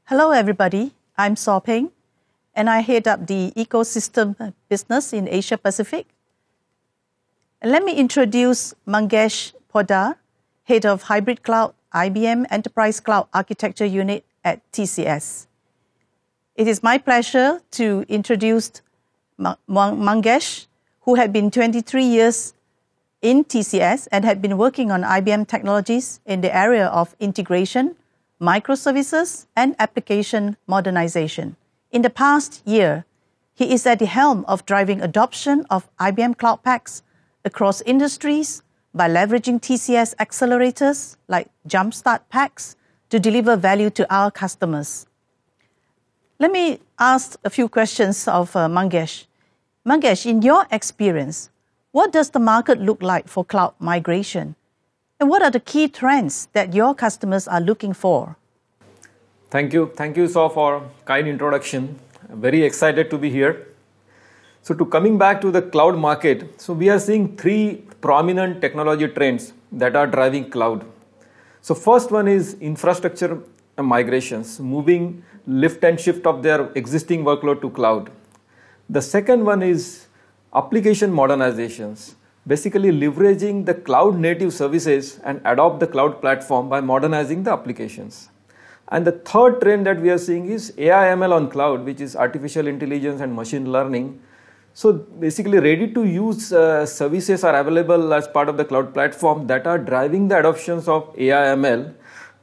Hello, everybody. I'm Saw Peng, and I head up the ecosystem business in Asia Pacific. And let me introduce Mangesh Poddar, Head of Hybrid Cloud, IBM Enterprise Cloud Architecture Unit at TCS. It is my pleasure to introduce Mangesh, who had been 23 years in TCS and had been working on IBM technologies in the area of integration, microservices, and application modernization. In the past year, he is at the helm of driving adoption of IBM Cloud Paks across industries by leveraging TCS accelerators like Jumpstart Paks to deliver value to our customers. Let me ask a few questions of Mangesh. Mangesh, in your experience, what does the market look like for cloud migration? And what are the key trends that your customers are looking for? Thank you. Thank you, Saw, for kind introduction. I'm very excited to be here. So coming back to the cloud market, so we are seeing three prominent technology trends that are driving cloud. So first one is infrastructure migrations, moving lift and shift of their existing workload to cloud. The second one is application modernizations, basically leveraging the cloud native services and adopt the cloud platform by modernizing the applications. And the third trend that we are seeing is AI/ML on cloud, which is artificial intelligence and machine learning. So basically ready to use services are available as part of the cloud platform that are driving the adoptions of AI/ML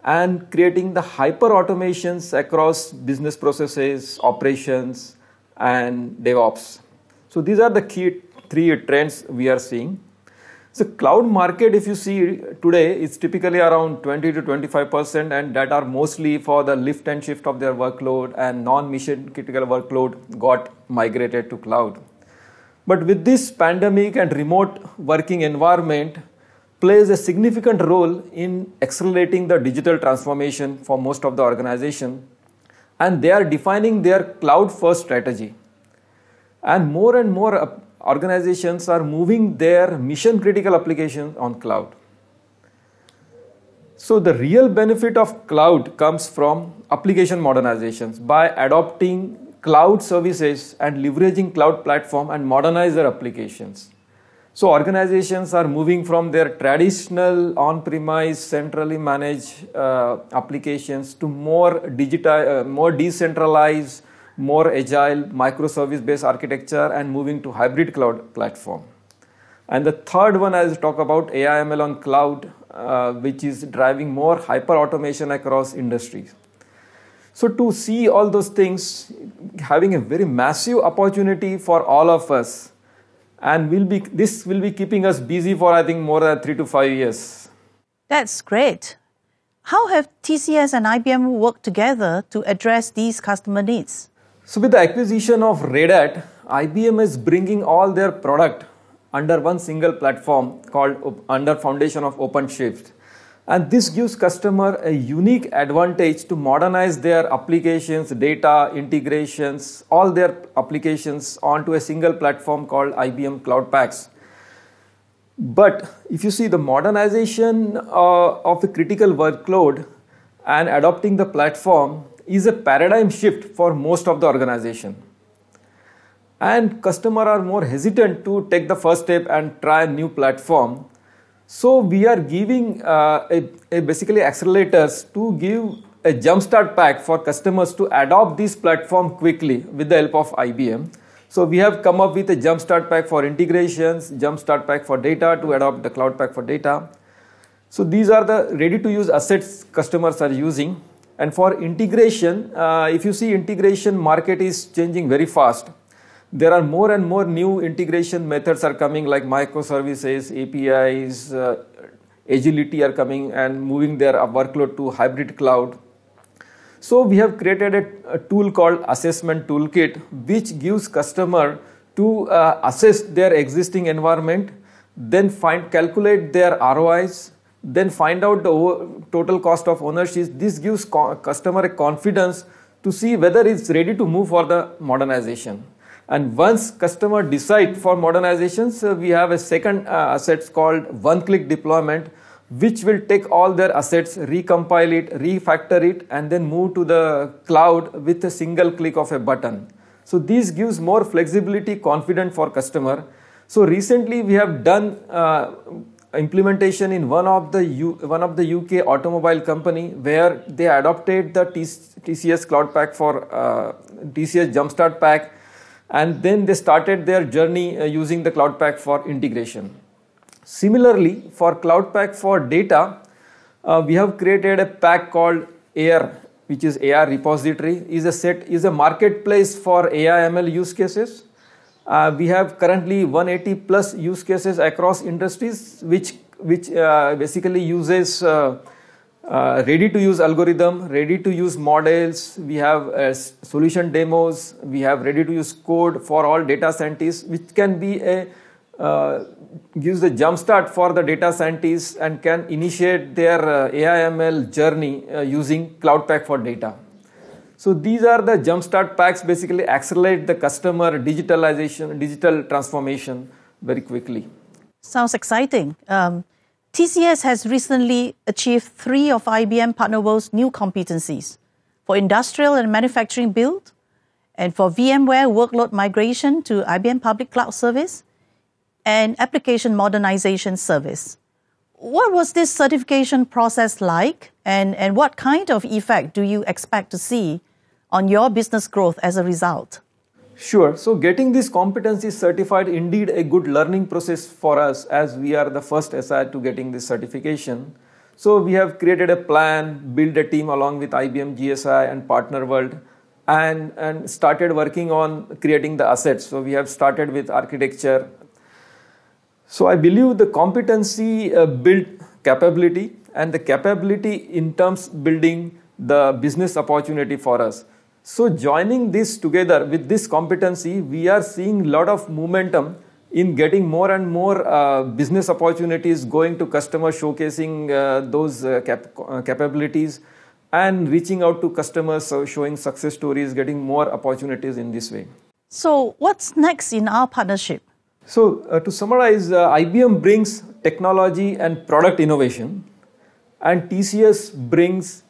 and creating the hyper automations across business processes, operations, and DevOps. So these are the key three trends we are seeing. So cloud market, if you see today, it's typically around 20 to 25%, and that are mostly for the lift and shift of their workload, and non-mission critical workload got migrated to cloud. But with this pandemic and remote working environment plays a significant role in accelerating the digital transformation for most of the organization, and they are defining their cloud first strategy. And more organizations are moving their mission critical applications on cloud. So the real benefit of cloud comes from application modernizations by adopting cloud services and leveraging cloud platform and modernize their applications. So organizations are moving from their traditional on-premise centrally managed applications to more decentralized, more agile microservice-based architecture and moving to hybrid cloud platform. And the third one, I'll talk about AI/ML on cloud, which is driving more hyper automation across industries. So to see all those things, having a very massive opportunity for all of us, and this will be keeping us busy for, I think, more than 3 to 5 years. That's great. How have TCS and IBM worked together to address these customer needs? So with the acquisition of Red Hat, IBM is bringing all their product under one single platform called under foundation of OpenShift. And this gives customer a unique advantage to modernize their applications, data, integrations, all their applications onto a single platform called IBM Cloud Paks. But if you see the modernization of the critical workload and adopting the platform is a paradigm shift for most of the organization. And customers are more hesitant to take the first step and try a new platform. So we are giving basically accelerators to give a jumpstart pack for customers to adopt this platform quickly with the help of IBM. So we have come up with a jumpstart pack for integrations, jumpstart pack for data to adopt the cloud pack for data. So these are the ready to use assets customers are using. And for integration, if you see integration market is changing very fast. There are more and more new integration methods are coming like microservices, APIs, agility are coming and moving their workload to hybrid cloud. So we have created a tool called Assessment Toolkit, which gives customer to assess their existing environment, then calculate their ROIs, then find out the total cost of ownership. This gives customer a confidence to see whether it's ready to move for the modernization. And once customer decide for modernizations, we have a second assets called one-click deployment, which will take all their assets, recompile it, refactor it, and then move to the cloud with a single click of a button. So this gives more flexibility, confidence for customer. So recently we have done implementation in one of the UK automobile company where they adopted the TCS Cloud Pak for TCS Jumpstart Pak, and then they started their journey using the Cloud Pak for integration. Similarly, for Cloud Pak for data, we have created a pack called AIR, which is AR repository, is a marketplace for AI ML use cases. We have currently 180 plus use cases across industries, which basically uses ready to use algorithm, ready to use models. We have solution demos. We have ready to use code for all data scientists, which can be gives the jumpstart for the data scientists and can initiate their AI ML journey using Cloud Pak for data. So these are the jumpstart packs, basically accelerate the customer digitalization, digital transformation very quickly. Sounds exciting. TCS has recently achieved 3 of IBM PartnerWorld's new competencies for industrial and manufacturing build, and for VMware workload migration to IBM Public Cloud Service, and application modernization service. What was this certification process like, and what kind of effect do you expect to see on your business growth as a result? Sure. So getting this competency certified indeed a good learning process for us, as we are the first SI to getting this certification. So we have created a plan, built a team along with IBM GSI and PartnerWorld, and started working on creating the assets. So we have started with architecture. So I believe the competency build capability, and the capability in terms building the business opportunity for us. So joining this together with this competency, we are seeing a lot of momentum in getting more and more business opportunities, going to customers, showcasing those capabilities, and reaching out to customers, so showing success stories, getting more opportunities in this way. So what's next in our partnership? So to summarize, IBM brings technology and product innovation, and TCS brings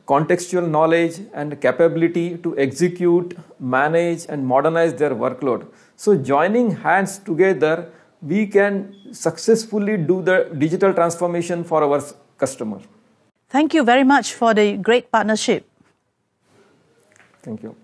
contextual knowledge and capability to execute, manage, and modernize their workload. So joining hands together, we can successfully do the digital transformation for our customer. Thank you very much for the great partnership. Thank you.